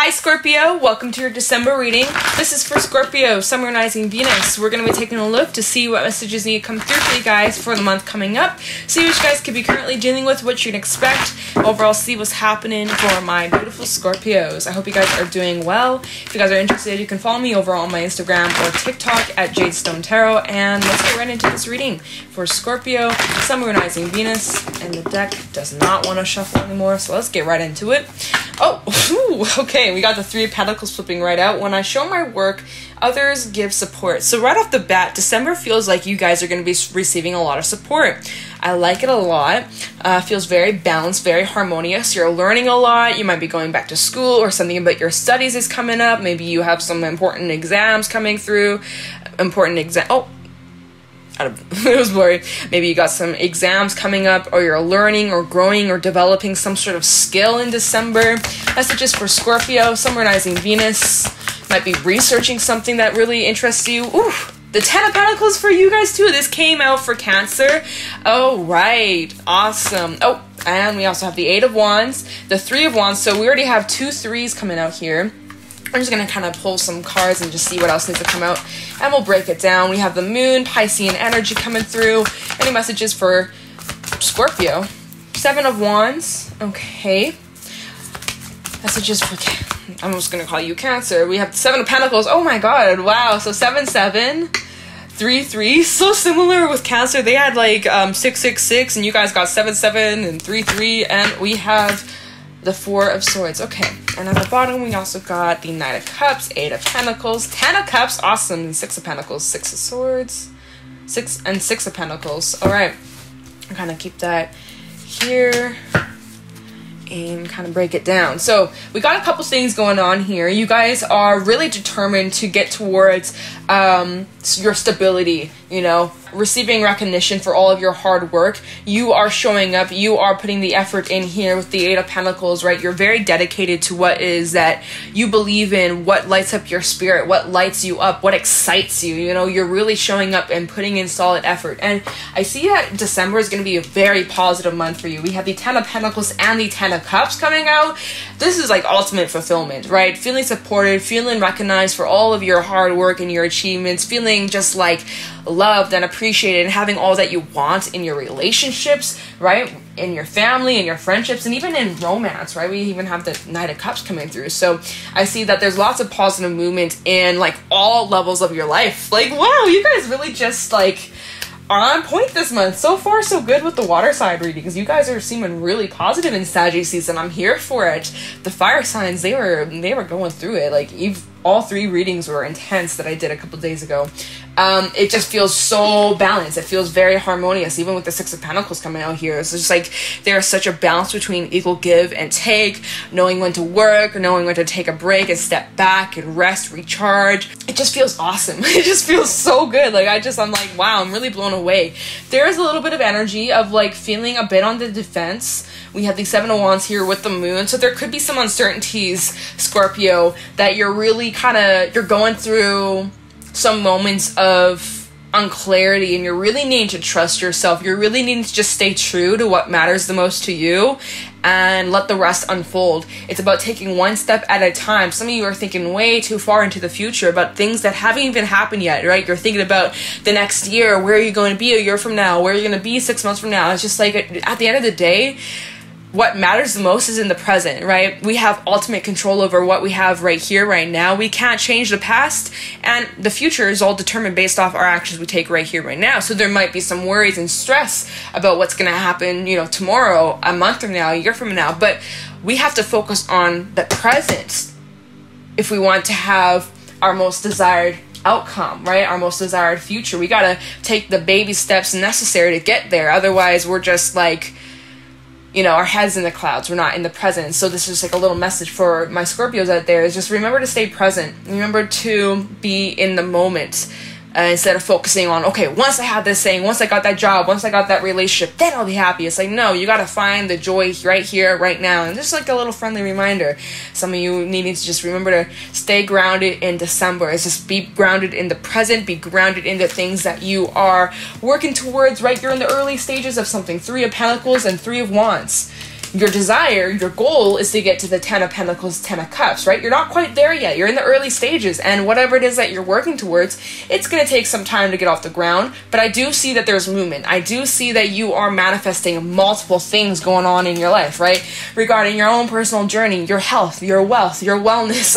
Hi Scorpio, welcome to your December reading. This is for Scorpio, Sun, Moon, Rising, Venus. We're going to be taking a look to see what messages need to come through for you guys for the month coming up. See what you guys could be currently dealing with, what you can expect. Overall, see what's happening for my beautiful Scorpios. I hope you guys are doing well. If you guys are interested, you can follow me over on my Instagram or TikTok at Jade Stone Tarot. And let's get right into this reading for Scorpio, Sun, Moon, Rising, Venus. And the deck does not want to shuffle anymore, so let's get right into it. Oh, okay, we got the Three of Pentacles flipping right out. When I show my work, others give support. So right off the bat, December feels like you guys are going to be receiving a lot of support. I like it a lot. Feels very balanced, very harmonious. You're learning a lot. You might be going back to school or something about your studies is coming up. Maybe you have some important exams coming through. It was blurry. Maybe you got some exams coming up, or you're learning or growing or developing some sort of skill in December. Messages for Scorpio, Sun, Moon, Rising, Venus. Might be researching something that really interests you. Ooh, the Ten of Pentacles for you guys too. This came out for Cancer. Oh, right. Awesome. Oh, and we also have the Eight of Wands, the Three of Wands. So we already have two threes coming out here. I'm just going to kind of pull some cards and just see what else needs to come out. And we'll break it down. We have the Moon, Piscean energy coming through. Any messages for Scorpio? Seven of Wands. Okay. Messages for... I'm just going to call you Cancer. We have the Seven of Pentacles. Oh my god. Wow. So 7-7. 3-3. So similar with Cancer. They had like 6-6-6. And you guys got 7-7 and 3-3. And we have... the Four of Swords. Okay. And at the bottom, we also got the Knight of Cups, Eight of Pentacles, Ten of Cups, awesome, and Six of Pentacles, Six of Swords, Six of Pentacles. All right. I'll kind of keep that here and kind of break it down. So we got a couple things going on here. You guys are really determined to get towards your stability, you know, receiving recognition for all of your hard work. You are showing up, you are putting the effort in here with the Eight of Pentacles, right? You're very dedicated to what is that you believe in, what lights up your spirit, what lights you up, what excites you, you know, you're really showing up and putting in solid effort. And I see that December is going to be a very positive month for you. We have the Ten of Pentacles and the Ten of Cups coming out. This is like ultimate fulfillment, right? Feeling supported, feeling recognized for all of your hard work and your achievements, feeling just like loved and appreciated, and having all that you want in your relationships, right? In your family, in your friendships, and even in romance, right? We even have the Knight of Cups coming through. So I see that there's lots of positive movement in like all levels of your life. Like, wow, you guys really just like are on point this month. So far, so good with the water side readings. You guys are seeming really positive in Sagittarius season. I'm here for it. The fire signs, they were going through it. Like, all three readings were intense that I did a couple days ago. It just feels so balanced. It feels very harmonious, even with the Six of Pentacles coming out here. It's just like there's such a balance between equal give and take, knowing when to work, knowing when to take a break and step back and rest, recharge. It just feels awesome. It just feels so good. Like, I'm like, wow, I'm really blown away. There is a little bit of energy of like feeling a bit on the defense. We have the Seven of Wands here with the Moon. So there could be some uncertainties, Scorpio, that you're really you're going through some moments of unclarity, and you're really needing to trust yourself. You're really needing to just stay true to what matters the most to you and let the rest unfold. It's about taking one step at a time. Some of you are thinking way too far into the future about things that haven't even happened yet, right? You're thinking about the next year. Where are you going to be a year from now? Where are you going to be 6 months from now? It's just like, at the end of the day, what matters the most is in the present, right? We have ultimate control over what we have right here, right now. We can't change the past, and the future is all determined based off our actions we take right here, right now. So there might be some worries and stress about what's going to happen, you know, tomorrow, a month from now, a year from now. But we have to focus on the present if we want to have our most desired outcome, right? Our most desired future. We got to take the baby steps necessary to get there. Otherwise, we're just like, you know, our heads in the clouds. We're not in the present. So this is like a little message for my Scorpios out there, is just remember to stay present. Remember to be in the moment. Instead of focusing on, okay, once I have this thing, once I got that job, once I got that relationship, then I'll be happy. It's like, no, you got to find the joy right here, right now. And just like a little friendly reminder, some of you needing to just remember to stay grounded in December. It's just be grounded in the present, be grounded in the things that you are working towards, right? You're in the early stages of something. Three of Pentacles and Three of Wands. your desire, your goal is to get to the 10 of Pentacles, 10 of Cups, right? You're not quite there yet. You're in the early stages, and whatever it is that you're working towards, it's going to take some time to get off the ground, but I do see that there's movement. I do see that you are manifesting multiple things going on in your life, right? Regarding your own personal journey, your health, your wealth, your wellness,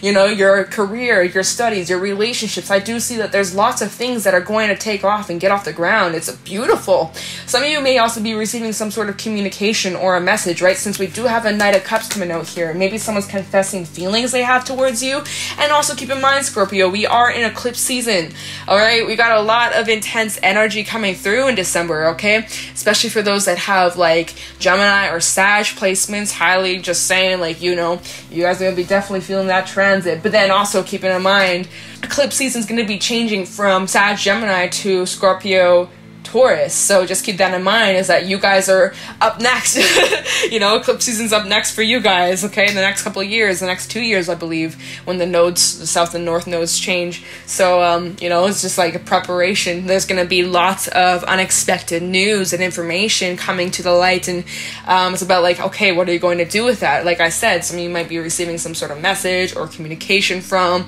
your career, your studies, your relationships. I do see that there's lots of things that are going to take off and get off the ground. It's beautiful. Some of you may also be receiving some sort of communication or a message, right? Since we do have a Knight of Cups coming out here. Maybe someone's confessing feelings they have towards you. And also keep in mind, Scorpio, we are in eclipse season. All right, we got a lot of intense energy coming through in December, okay? Especially for those that have like Gemini or Sag placements. Highly just saying, like, you guys are going to be definitely feeling that transit. But then also keeping in mind, eclipse season is going to be changing from Sag Gemini to Scorpio Taurus. So just keep that in mind, is that you guys are up next. Eclipse season's up next for you guys, okay? In the next couple of years, the next 2 years, I believe, when the nodes, the south and north nodes change. So, it's just like a preparation. There's going to be lots of unexpected news and information coming to the light. And it's about like, okay, what are you going to do with that? Like I said, some of you might be receiving some sort of message or communication from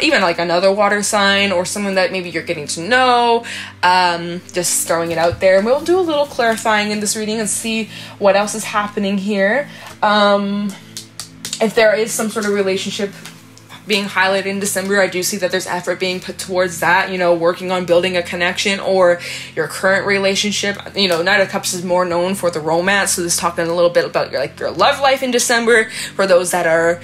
even like another water sign or someone that maybe you're getting to know. Just throwing it out there. And we'll do a little clarifying in this reading and see what else is happening here. If there is some sort of relationship being highlighted in December, I do see that there's effort being put towards that, working on building a connection or your current relationship. Knight of Cups is more known for the romance, so this is talking a little bit about your love life in December for those that are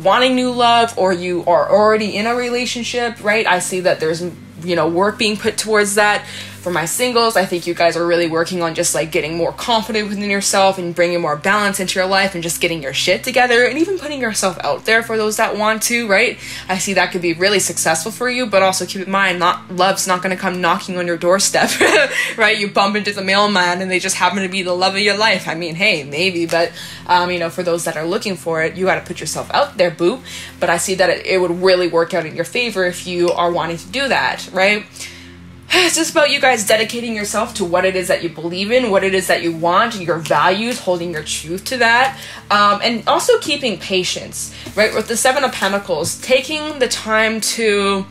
wanting new love, or you are already in a relationship, right? I see that there's work being put towards that. For my singles, I think you guys are really working on just like getting more confident within yourself and bringing more balance into your life and just getting your shit together and even putting yourself out there for those that want to, right? I see that could be really successful for you, but also keep in mind, love's not going to come knocking on your doorstep, right? You bump into the mailman and they just happen to be the love of your life. I mean, hey, maybe, but for those that are looking for it, you got to put yourself out there, boo. But I see that it would really work out in your favor if you are wanting to do that, right? It's just about you guys dedicating yourself to what it is that you believe in, what it is that you want, your values, holding your truth to that, and also keeping patience, right? With the Seven of Pentacles, taking the time to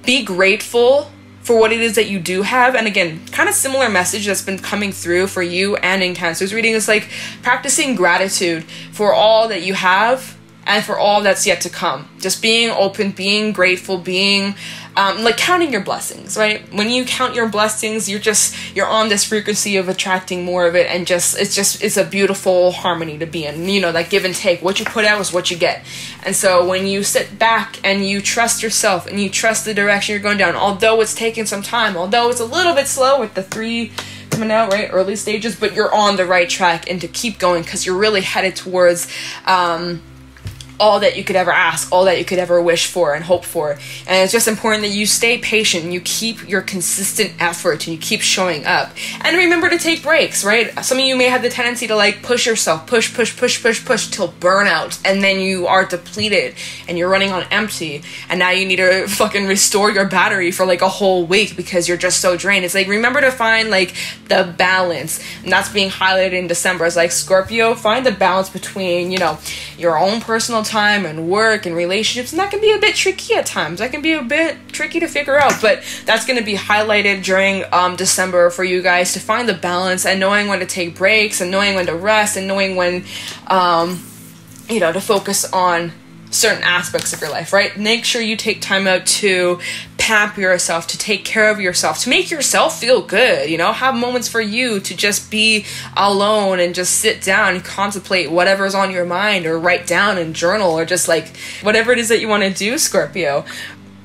be grateful for what it is that you do have. And again, kind of similar message that's been coming through for you and in Cancer's reading is like practicing gratitude for all that you have and for all that's yet to come. Just being open, being grateful, being counting your blessings, right? When you count your blessings, you're on this frequency of attracting more of it, and it's a beautiful harmony to be in. That give and take. What you put out is what you get. And so when you sit back and you trust yourself and you trust the direction you're going down, although it's taking some time, although it's a little bit slow with the 3 coming out, right? Early stages, but you're on the right track, and to keep going because you're really headed towards all that you could ever ask, all that you could ever wish for and hope for. And it's just important that you stay patient and you keep your consistent effort and you keep showing up. And remember to take breaks, right? Some of you may have the tendency to push yourself, push till burnout, and then you are depleted and you're running on empty, and now you need to fucking restore your battery for a whole week because you're just so drained. It's remember to find the balance, and that's being highlighted in December. It's Scorpio, find the balance between your own personal time and work and relationships, and that can be a bit tricky at times. That can be a bit tricky to figure out, but that's going to be highlighted during December for you guys to find the balance and knowing when to take breaks and knowing when to rest and knowing when to focus on certain aspects of your life, right? Make sure you take time out to pamper yourself, to take care of yourself, to make yourself feel good, have moments for you to just be alone and just sit down and contemplate whatever's on your mind, or write down and journal, or just whatever it is that you want to do, Scorpio.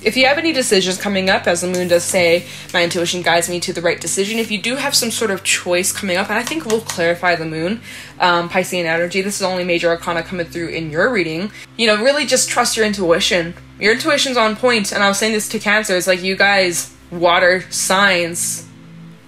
If you have any decisions coming up, as the moon does say, my intuition guides me to the right decision. If you do have some sort of choice coming up, and I think we'll clarify the moon, Piscean energy, this is only major arcana coming through in your reading, really just trust your intuition. Your intuition's on point, and I was saying this to Cancer, it's you guys, water signs,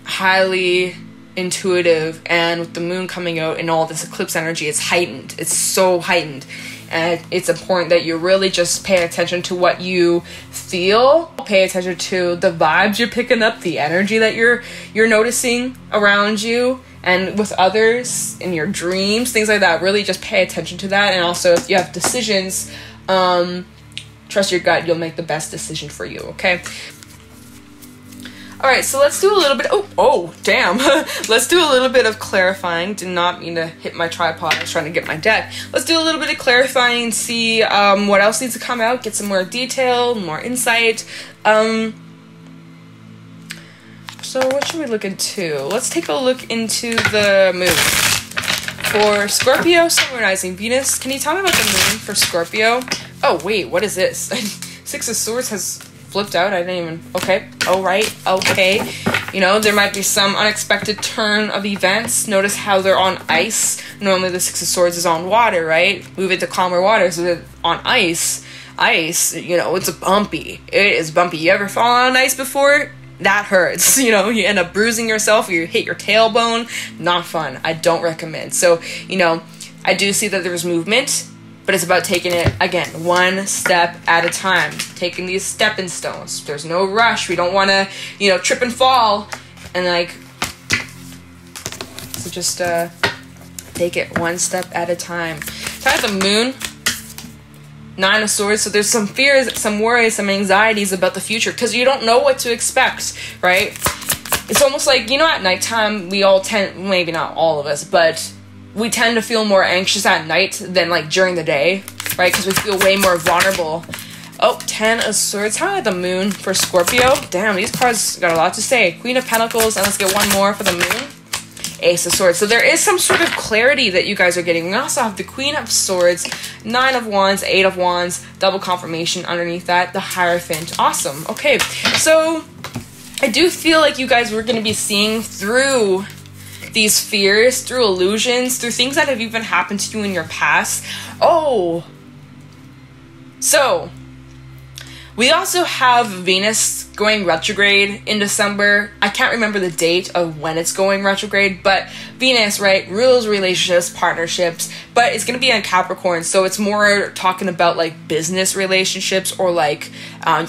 highly intuitive, and with the moon coming out and all this eclipse energy, it's heightened. It's so heightened. And it's important that you really just pay attention to what you feel. Pay attention to the vibes you're picking up, the energy that you're noticing around you, and with others, in your dreams, things like that. Really just pay attention to that. And also, if you have decisions, trust your gut, you'll make the best decision for you, okay? All right, so let's do a little bit, oh, damn. Let's do a little bit of clarifying. Did not mean to hit my tripod. I was trying to get my deck. Let's do a little bit of clarifying and see what else needs to come out, get some more detail, more insight. So what should we look into? Let's take a look into the moon. For Scorpio, Sun, Moon, Rising, Venus. Can you tell me about the moon for Scorpio? Oh, wait, what is this? Six of Swords has flipped out. I didn't even... Okay. Oh, right. Okay. You know, there might be some unexpected turn of events. Notice how they're on ice. Normally the Six of Swords is on water, right? Move it to calmer water. So that on ice, you know, it's bumpy. It is bumpy. You ever fallen on ice before? That hurts. You know, you end up bruising yourself, or you hit your tailbone. Not fun. I don't recommend. So, you know, I do see that there's movement, but it's about taking it, again, one step at a time. Taking these stepping stones. There's no rush. We don't want to, you know, trip and fall. And, like, so just take it one step at a time. Time of the moon. Nine of Swords. So there's some fears, some worries, some anxieties about the future because you don't know what to expect, right? It's almost like, you know, at nighttime, we all tend, maybe not all of us, but we tend to feel more anxious at night than like during the day, right? Because we feel way more vulnerable. Oh, 10 of Swords. How about the moon for Scorpio? Damn, these cards got a lot to say. Queen of Pentacles, and let's get one more for the moon. Ace of Swords. So there is some sort of clarity that you guys are getting. We also have the Queen of Swords, 9 of Wands, 8 of Wands, double confirmation underneath that, the Hierophant. Awesome. Okay, so I do feel like you guys were going to be seeing through these fears, through illusions, through things that have even happened to you in your past. Oh, so we also have Venus going retrograde in December. I can't remember the date of when it's going retrograde, but Venus, right, rules relationships, partnerships, but it's going to be in Capricorn, so it's more talking about like business relationships or like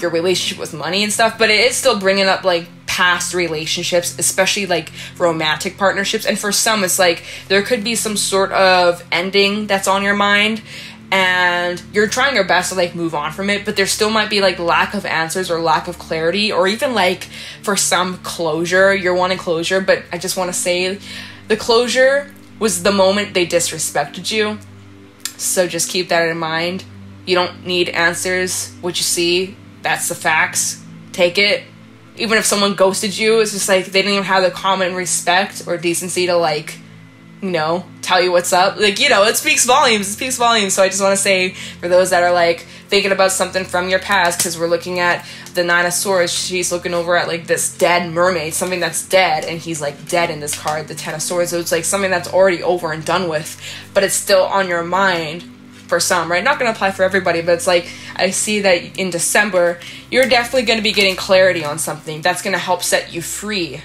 your relationship with money and stuff, but it is still bringing up like past relationships, especially like romantic partnerships. And for some, it's like there could be some sort of ending that's on your mind, and you're trying your best to like move on from it, but there still might be like lack of answers or lack of clarity, or even like for some closure. You're wanting closure, but I just want to say the closure was the moment they disrespected you. So just keep that in mind. You don't need answers. What you see, that's the facts. Take it. Even if someone ghosted you, it's just like they didn't even have the common respect or decency to like, you know, tell you what's up. Like, you know, it speaks volumes. It speaks volumes. So I just want to say, for those that are like thinking about something from your past, because we're looking at the Nine of Swords, she's looking over at like this dead mermaid, something that's dead, and he's like dead in this card, the Ten of Swords. So it's like something that's already over and done with, but it's still on your mind for some, right? Not going to apply for everybody, but it's like I see that in December, you're definitely going to be getting clarity on something that's going to help set you free,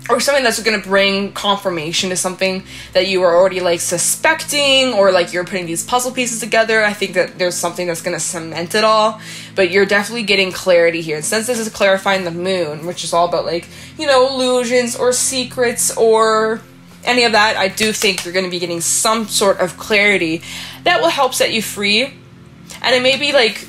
or something that's going to bring confirmation to something that you were already like suspecting, or like you're putting these puzzle pieces together. I think that there's something that's going to cement it all, but you're definitely getting clarity here. And since this is clarifying the moon, which is all about like, you know, illusions or secrets or any of that, I do think you're going to be getting some sort of clarity that will help set you free. And it may be like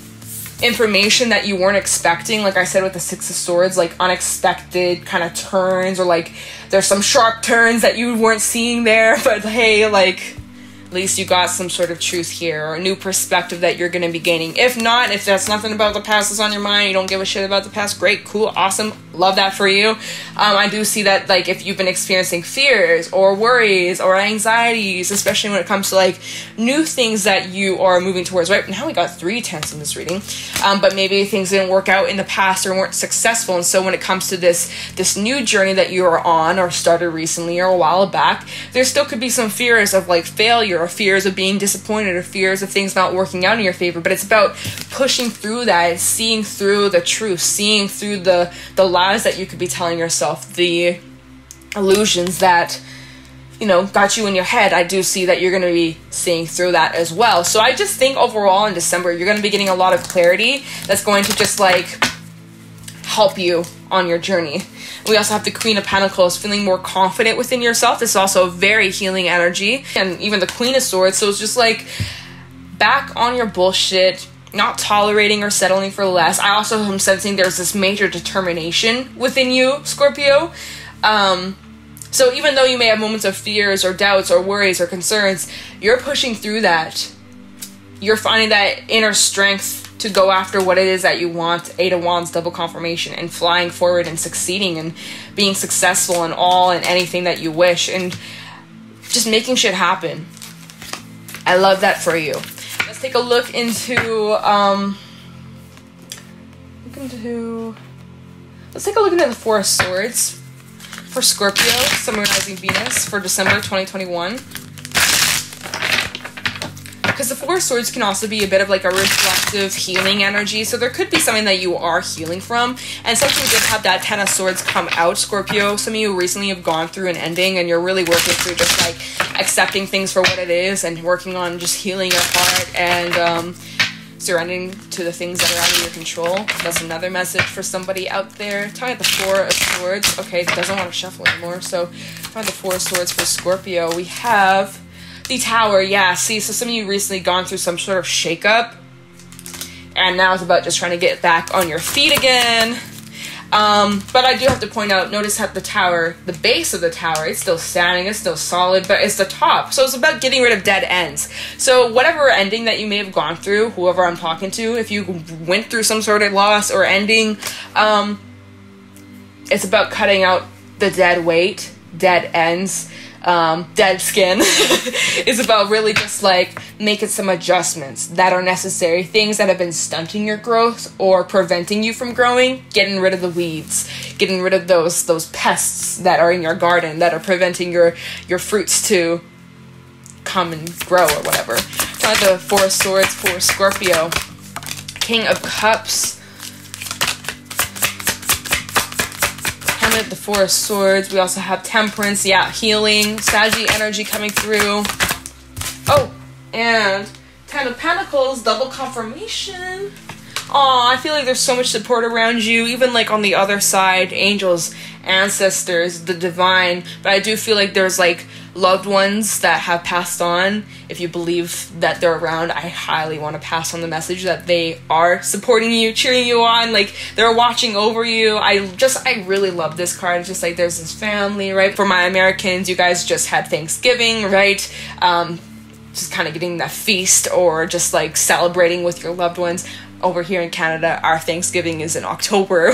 information that you weren't expecting, like I said with the Six of Swords, like unexpected kind of turns, or like there's some sharp turns that you weren't seeing there, but hey, like at least you got some sort of truth here, or a new perspective that you're going to be gaining. If not, if that's nothing about the past is on your mind, you don't give a shit about the past, great, cool, awesome, love that for you. I do see that like if you've been experiencing fears or worries or anxieties, especially when it comes to like new things that you are moving towards, right? Now we got 3 tenths in this reading, but maybe things didn't work out in the past or weren't successful, and so when it comes to this new journey that you are on or started recently or a while back, there still could be some fears of like failure, or fears of being disappointed, or fears of things not working out in your favor. But it's about pushing through that and seeing through the truth, seeing through the lies that you could be telling yourself, the illusions that, you know, got you in your head. I do see that you're going to be seeing through that as well. So I just think overall in December, you're going to be getting a lot of clarity that's going to just like help you on your journey. We also have the Queen of Pentacles, feeling more confident within yourself. This is also a very healing energy. And even the Queen of Swords. So it's just like back on your bullshit, not tolerating or settling for less. I also am sensing there's this major determination within you, Scorpio. So even though you may have moments of fears or doubts or worries or concerns, you're pushing through that. You're finding that inner strength to go after what it is that you want. Eight of Wands, double confirmation, and flying forward and succeeding and being successful in all and anything that you wish, and just making shit happen. I love that for you. Let's take a look into let's take a look into the Four of Swords for Scorpio, Sun, Moon, Rising, Venus for December 2021. Because the Four of Swords can also be a bit of like a reflective healing energy. So there could be something that you are healing from. And since we did have that Ten of Swords come out, Scorpio, some of you recently have gone through an ending and you're really working through just like accepting things for what it is and working on just healing your heart and surrendering to the things that are out of your control. That's another message for somebody out there. Talking about the Four of Swords. Okay, it doesn't want to shuffle anymore. So talking about the Four of Swords for Scorpio, we have the Tower. Yeah, see, so some of you recently gone through some sort of shakeup, and now it's about just trying to get back on your feet again. But I do have to point out, notice how the Tower, the base of the Tower, it's still standing, it's still solid, but it's the top. So it's about getting rid of dead ends. So whatever ending that you may have gone through, whoever I'm talking to, if you went through some sort of loss or ending, it's about cutting out the dead weight, dead ends, dead skin. It's about really just like making some adjustments that are necessary, things that have been stunting your growth or preventing you from growing, getting rid of the weeds, getting rid of those pests that are in your garden that are preventing your fruits to come and grow or whatever. Try the Four of Swords for Scorpio, King of Cups, the Four of Swords. We also have Temperance, yeah, healing, Saggy energy coming through. Oh, and Ten of Pentacles, double confirmation. Aw, I feel like there's so much support around you, even like on the other side, angels, ancestors, the divine. But I do feel like there's like loved ones that have passed on. If you believe that they're around, I highly want to pass on the message that they are supporting you, cheering you on, like they're watching over you. I really love this card. It's just like there's this family, right? For my Americans, you guys just had Thanksgiving, right? Just kind of getting that feast or just like celebrating with your loved ones. Over here in Canada, our Thanksgiving is in October.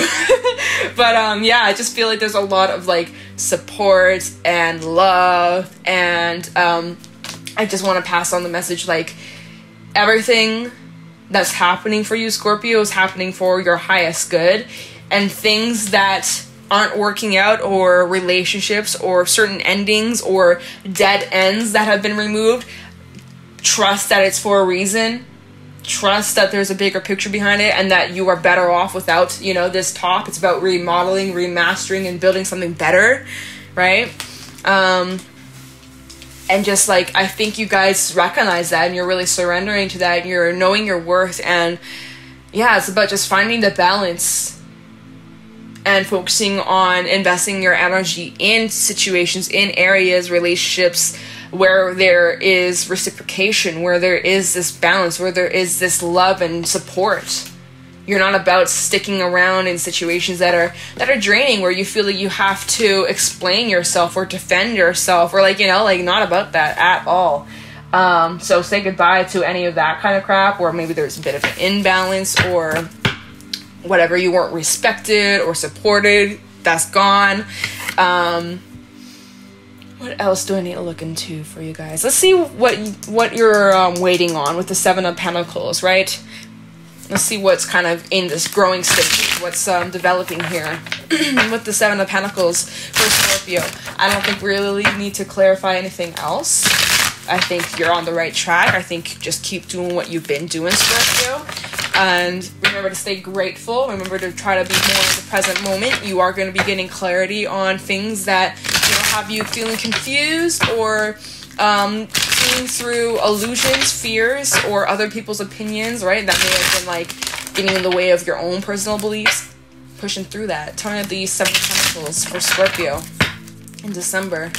But yeah, I just feel like there's a lot of like support and love, and I just want to pass on the message like everything that's happening for you, Scorpio, is happening for your highest good, and things that aren't working out, or relationships or certain endings or dead ends that have been removed, trust that it's for a reason. Trust that there's a bigger picture behind it, and that you are better off without, you know, this top. It's about remodeling, remastering, and building something better, right? And just like, I think you guys recognize that, and you're really surrendering to that, and you're knowing your worth. And yeah, it's about just finding the balance and focusing on investing your energy in situations, in areas, relationships, where there is reciprocation, where there is this balance, where there is this love and support. You're not about sticking around in situations that are draining, where you feel like you have to explain yourself or defend yourself, or like, you know, like not about that at all. So say goodbye to any of that kind of crap, or maybe there's a bit of an imbalance or whatever, you weren't respected or supported, that's gone. What else do I need to look into for you guys? Let's see what you're waiting on with the Seven of Pentacles, right? Let's see what's kind of in this growing stage, what's developing here with the Seven of Pentacles for Scorpio. I don't think we really need to clarify anything else. I think you're on the right track. I think just keep doing what you've been doing, Scorpio. And remember to stay grateful. Remember to try to be more in the present moment. You are going to be getting clarity on things that, you know, have you feeling confused, or seeing through illusions, fears, or other people's opinions, right? That may have been like getting in the way of your own personal beliefs. pushing through that. Tell me the Seven of Pentacles for Scorpio in December.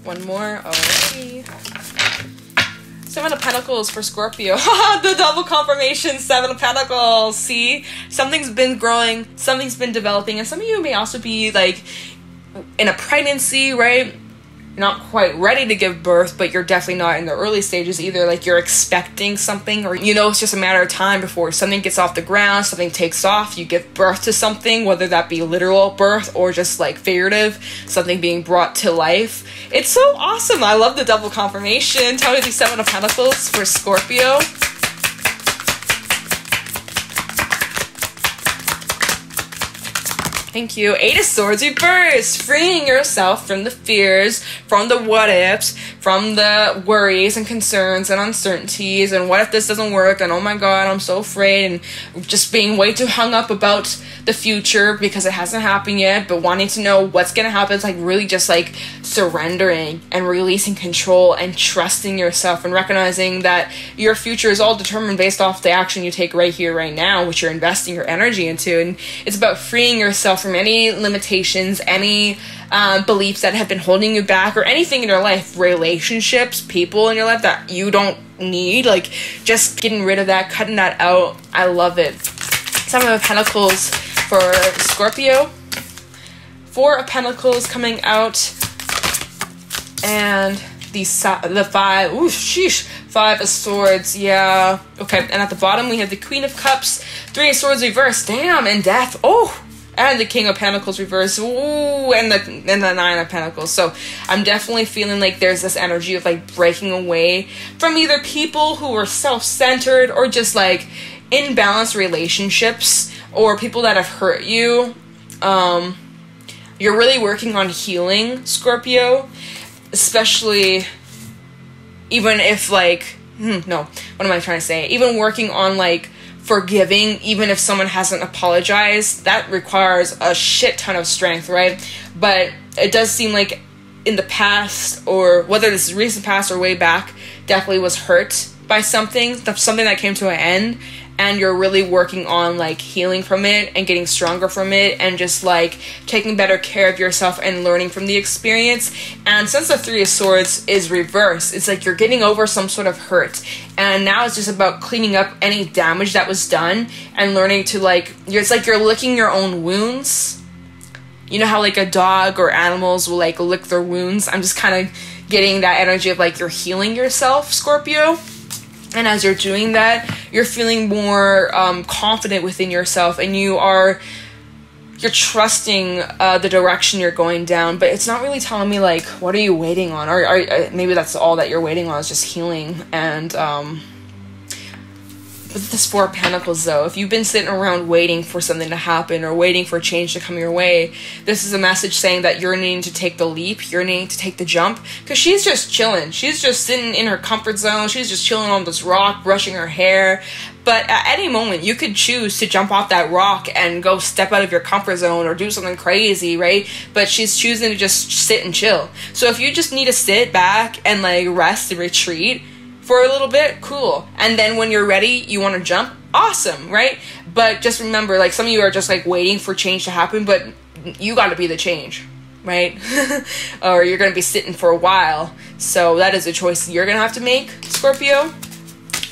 One more. Alrighty. Seven of Pentacles for Scorpio. The double confirmation, Seven of Pentacles. See? Something's been growing, something's been developing, and some of you may also be like in a pregnancy, right? Not quite ready to give birth, but you're definitely not in the early stages either. Like you're expecting something, or you know it's just a matter of time before something gets off the ground, something takes off, you give birth to something, whether that be literal birth or just like figurative, something being brought to life. It's so awesome. I love the double confirmation. Tell me the Seven of Pentacles for Scorpio. Thank you. Eight of Swords reversed. Freeing yourself from the fears, from the what ifs, from the worries and concerns and uncertainties, and what if this doesn't work, and oh my god, I'm so afraid, and just being way too hung up about the future because it hasn't happened yet, but wanting to know what's gonna happen. It's like really just like surrendering and releasing control and trusting yourself and recognizing that your future is all determined based off the action you take right here, right now, which you're investing your energy into. And it's about freeing yourself from any limitations, any beliefs that have been holding you back, or anything in your life, relationships, people in your life that you don't need, like just getting rid of that, cutting that out. I love it. Seven of Pentacles for Scorpio. Four of Pentacles coming out, and the five. Ooh, sheesh. Five of Swords. Yeah. Okay. And at the bottom we have the Queen of Cups, Three of Swords reversed. Damn. And Death. Oh. And the King of Pentacles reversed. Ooh. And the Nine of Pentacles. So I'm definitely feeling like there's this energy of like breaking away from either people who are self-centered or just like imbalanced relationships, or people that have hurt you. You're really working on healing, Scorpio, especially even if like, no, what am I trying to say? Even working on like forgiving, even if someone hasn't apologized, that requires a shit ton of strength, right? But it does seem like in the past, or whether this is recent past or way back, definitely was hurt by something that came to an end, and you're really working on like healing from it and getting stronger from it, and just like taking better care of yourself and learning from the experience. And since the Three of Swords is reversed, it's like you're getting over some sort of hurt, and now it's just about cleaning up any damage that was done and learning to like, it's like you're licking your own wounds. You know how like a dog or animals will like lick their wounds? I'm just kind of getting that energy of like you're healing yourself, Scorpio. And as you're doing that, you're feeling more confident within yourself, and you're trusting the direction you're going down. But it's not really telling me like, what are you waiting on? Or maybe that's all that you're waiting on is just healing. And with this Four of Pentacles though, if you've been sitting around waiting for something to happen or waiting for change to come your way, this is a message saying that you're needing to take the leap, you're needing to take the jump, because she's just chilling. She's just sitting in her comfort zone. She's just chilling on this rock, brushing her hair. But at any moment, you could choose to jump off that rock and go step out of your comfort zone or do something crazy, right? But she's choosing to just sit and chill. So if you just need to sit back and like rest and retreat for a little bit, cool. And then when you're ready, you want to jump, awesome, right? But just remember, like some of you are just like waiting for change to happen, but you got to be the change, right? Or you're going to be sitting for a while. So that is a choice you're going to have to make, Scorpio.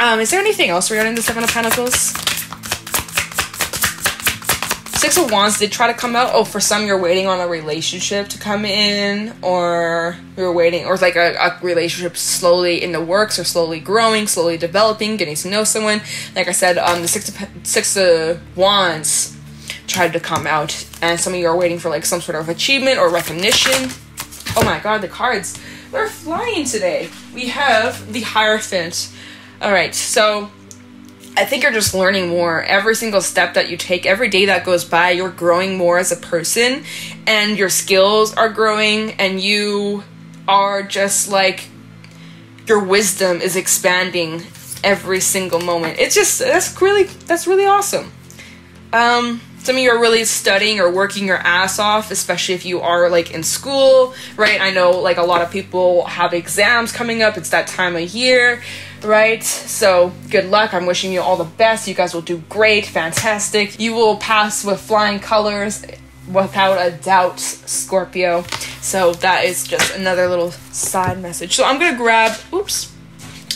Is there anything else regarding the Seven of Pentacles? Six of Wands did try to come out. Oh, for some, you're waiting on a relationship to come in, or you're waiting, or like a relationship slowly in the works, or slowly growing, slowly developing, getting to know someone. Like I said, the Six of Wands tried to come out, and some of you are waiting for like some sort of achievement or recognition. Oh my god, the cards, they're flying today. We have the Hierophant. All right, so I think you're just learning more. Every single step that you take, every day that goes by, you're growing more as a person, and your skills are growing, and you are just like, your wisdom is expanding every single moment. It's just, that's really awesome. Some of you are really studying or working your ass off, especially if you are like in school, right? I know like a lot of people have exams coming up. It's that time of year. right? So good luck. I'm wishing you all the best. You guys will do great, fantastic. You will pass with flying colors without a doubt, Scorpio. So that is just another little side message. So I'm gonna grab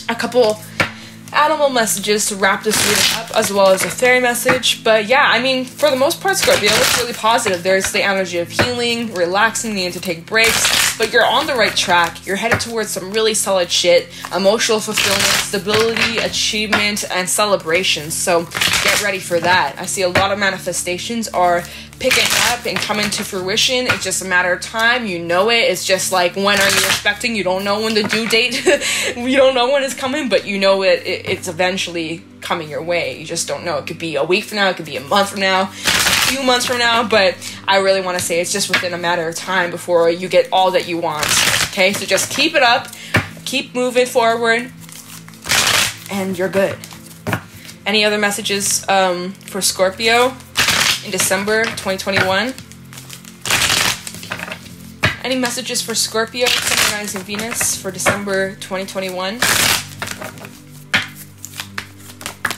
a couple animal messages to wrap this reading up, as well as a fairy message. But yeah, I mean, for the most part, Scorpio, it's really positive. There's the energy of healing, relaxing, needing to take breaks, but you're on the right track. You're headed towards some really solid shit, emotional fulfillment, stability, achievement, and celebration. So get ready for that. I see a lot of manifestations are picking up and coming to fruition. It's just a matter of time. You know it. It's just like, when are you expecting? You don't know when the due date, you don't know when it's coming, but you know it's eventually coming your way. You just don't know. It could be a week from now, it could be a month from now, a few months from now, but I really want to say it's just within a matter of time before you get all that you want. Okay, so just keep it up, keep moving forward, and you're good. Any other messages for Scorpio in December 2021? Any messages for Scorpio, Sun, Rising, Venus for December 2021?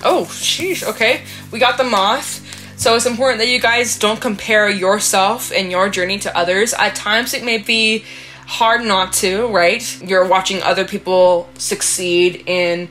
Oh, sheesh, okay. We got the Moth. So it's important that you guys don't compare yourself and your journey to others. At times it may be hard not to, right? You're watching other people succeed in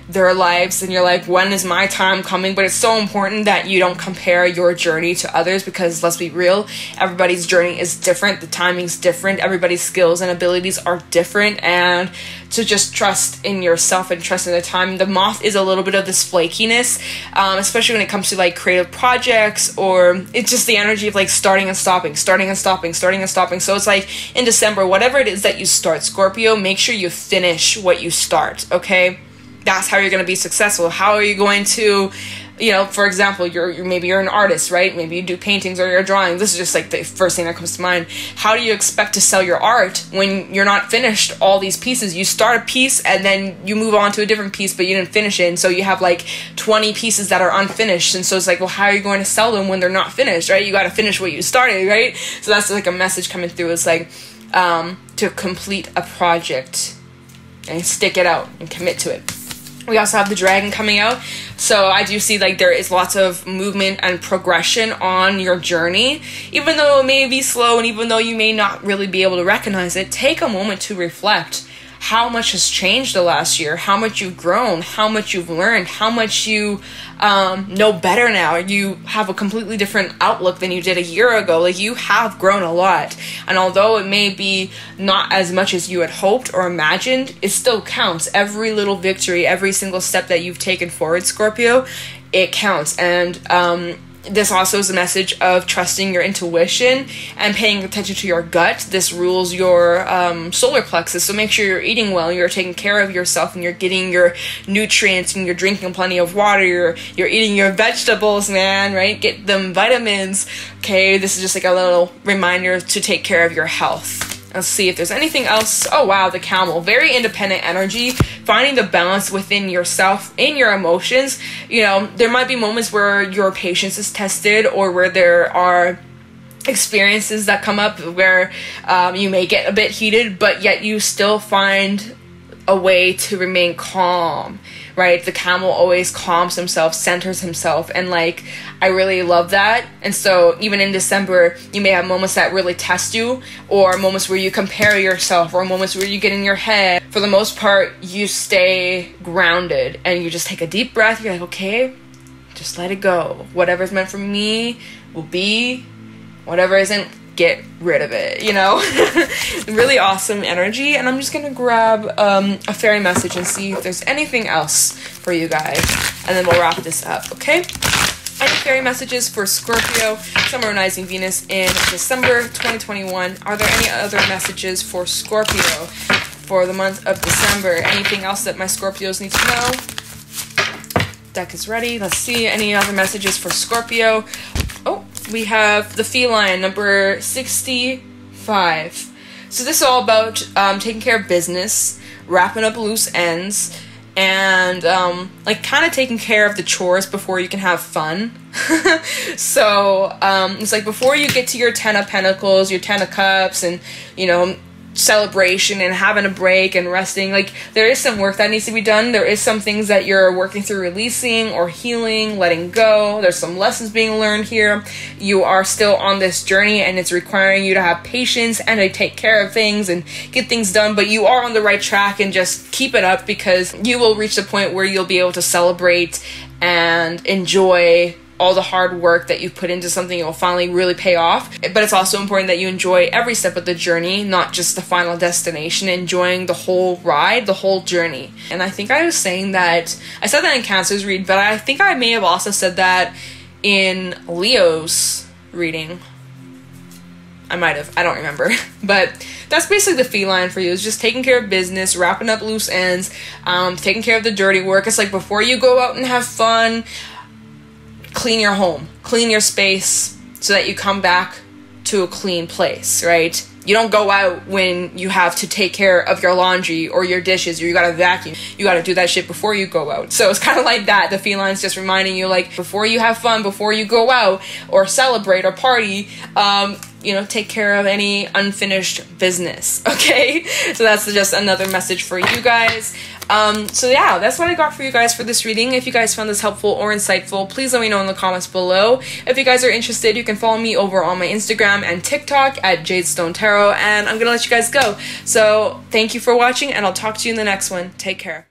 their lives and you're like, when is my time coming? But it's so important that you don't compare your journey to others, because let's be real, everybody's journey is different, the timing's different, everybody's skills and abilities are different, and to just trust in yourself and trust in the time. The Moth is a little bit of this flakiness, especially when it comes to like creative projects, or it's just the energy of like starting and stopping, starting and stopping, starting and stopping. So it's like in December, whatever it is that you start, Scorpio, make sure you finish what you start, okay? That's how you're going to be successful. How are you going to, you know, for example, maybe you're an artist, right? Maybe you do paintings or you're drawing. This is just like the first thing that comes to mind. How do you expect to sell your art when you're not finished all these pieces? You start a piece and then you move on to a different piece, but you didn't finish it. And so you have like 20 pieces that are unfinished. And so it's like, well, how are you going to sell them when they're not finished, right? You got to finish what you started, right? So that's like a message coming through. It's like to complete a project and stick it out and commit to it. We also have the Dragon coming out. So I do see like there is lots of movement and progression on your journey. Even though it may be slow and even though you may not really be able to recognize it, take a moment to reflect how much has changed the last year, how much you've grown, how much you've learned, how much you know better now. You have a completely different outlook than you did a year ago. Like, you have grown a lot. And although it may be not as much as you had hoped or imagined, it still counts. Every little victory, every single step that you've taken forward, Scorpio, it counts. And this also is a message of trusting your intuition and paying attention to your gut. This rules your solar plexus, so make sure you're eating well, you're taking care of yourself, and you're getting your nutrients, and you're drinking plenty of water, you're eating your vegetables, man, right? Get them vitamins, okay? This is just like a little reminder to take care of your health. Let's see if there's anything else. Oh, wow, the Camel. Very independent energy, finding the balance within yourself, in your emotions. You know, there might be moments where your patience is tested, or where there are experiences that come up where you may get a bit heated, but yet you still find a way to remain calm, right? The Camel always calms himself, centers himself, and like, I really love that. And so even in December, you may have moments that really test you, or moments where you compare yourself, or moments where you get in your head. For the most part, you stay grounded and you just take a deep breath. You're like, okay, just let it go. Whatever's meant for me will be. Whatever isn't, get rid of it, you know? Really awesome energy. And I'm just gonna grab a fairy message and see if there's anything else for you guys, and then we'll wrap this up, okay? Any fairy messages for Scorpio, Sun, Rising, Venus in December 2021? Are there any other messages for Scorpio for the month of December? Anything else that my Scorpios need to know? Deck is ready. Let's see. Any other messages for Scorpio? Oh, we have the Feline, number 65. So this is all about taking care of business, wrapping up loose ends, and like kind of taking care of the chores before you can have fun. So it's like before you get to your 10 of Pentacles, your 10 of Cups, and you know, celebration and having a break and resting. Like, there is some work that needs to be done. There is some things that you're working through releasing or healing, letting go. There's some lessons being learned here. You are still on this journey, and it's requiring you to have patience and to take care of things and get things done, but you are on the right track, and just keep it up, because you will reach the point where you'll be able to celebrate and enjoy all the hard work that you put into something. It will finally really pay off. But it's also important that you enjoy every step of the journey, not just the final destination, enjoying the whole ride, the whole journey. And I think I was saying that, I said that in Cancer's read, but I think I may have also said that in Leo's reading. I might have, I don't remember. But that's basically the feline for you, is just taking care of business, wrapping up loose ends, taking care of the dirty work. It's like, before you go out and have fun, clean your home, clean your space, so that you come back to a clean place, right? You don't go out when you have to take care of your laundry or your dishes, or you gotta vacuum. You gotta do that shit before you go out. So it's kind of like that. The feline's just reminding you, like, before you have fun, before you go out or celebrate or party, you know, take care of any unfinished business, okay? So that's just another message for you guys. So yeah, that's what I got for you guys for this reading. If you guys found this helpful or insightful, please let me know in the comments below. If you guys are interested, you can follow me over on my Instagram and TikTok at Jadestone Tarot, and I'm gonna let you guys go. So thank you for watching, and I'll talk to you in the next one. Take care.